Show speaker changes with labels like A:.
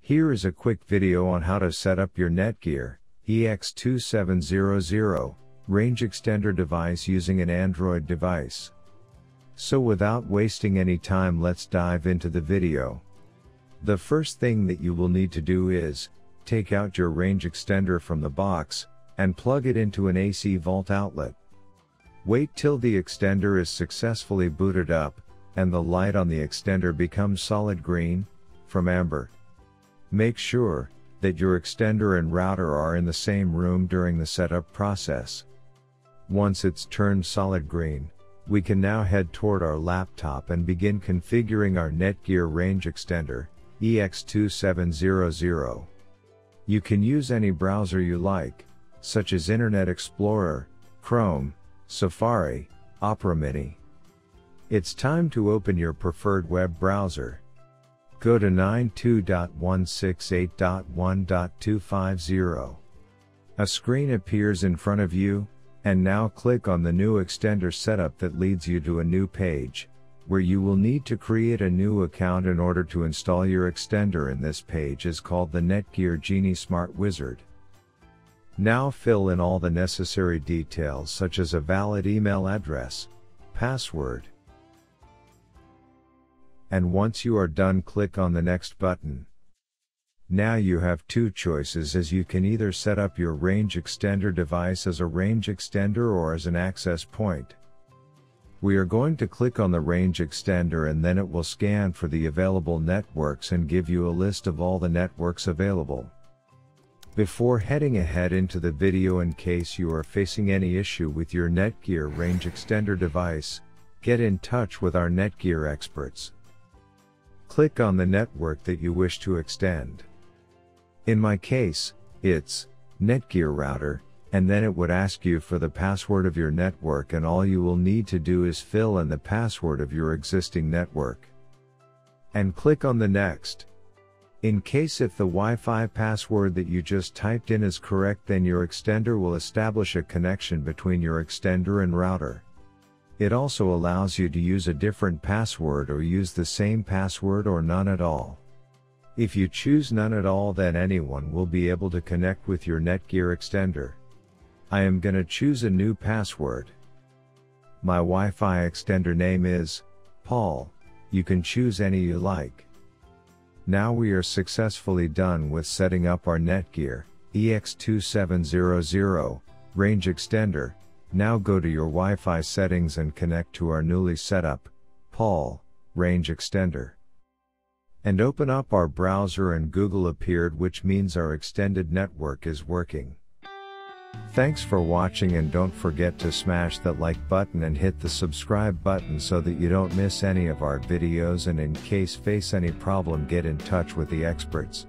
A: Here is a quick video on how to set up your Netgear EX2700 Range Extender device using an Android device. So without wasting any time, let's dive into the video. The first thing that you will need to do is take out your range extender from the box and plug it into an AC volt outlet. Wait till the extender is successfully booted up and the light on the extender becomes solid green from amber. Make sure that your extender and router are in the same room during the setup process. Once it's turned solid green, we can now head toward our laptop and begin configuring our Netgear Range Extender EX2700. You can use any browser you like, such as Internet Explorer, Chrome, Safari, Opera Mini. It's time to open your preferred web browser. Go to 92.168.1.250. A screen appears in front of you, and now click on the new extender setup that leads you to a new page, where you will need to create a new account in order to install your extender. In this page is called the Netgear Genie Smart Wizard. Now fill in all the necessary details such as a valid email address, password. And once you are done, click on the next button. Now you have two choices, as you can either set up your range extender device as a range extender or as an access point. We are going to click on the range extender and then it will scan for the available networks and give you a list of all the networks available. Before heading ahead into the video, in case you are facing any issue with your Netgear range extender device, get in touch with our Netgear experts. Click on the network that you wish to extend. In my case, it's Netgear router, and then it would ask you for the password of your network, and all you will need to do is fill in the password of your existing network. And click on the next. In case if the Wi-Fi password that you just typed in is correct, then your extender will establish a connection between your extender and router. It also allows you to use a different password or use the same password or none at all. If you choose none at all, then anyone will be able to connect with your Netgear extender. I am gonna choose a new password. My Wi-Fi extender name is Paul. You can choose any you like. Now we are successfully done with setting up our Netgear EX2700 range extender. Now go to your Wi-Fi settings and connect to our newly set up Paul range extender. And open up our browser, and Google appeared, which means our extended network is working. Thanks for watching, and don't forget to smash that like button and hit the subscribe button so that you don't miss any of our videos, and in case face any problem, get in touch with the experts.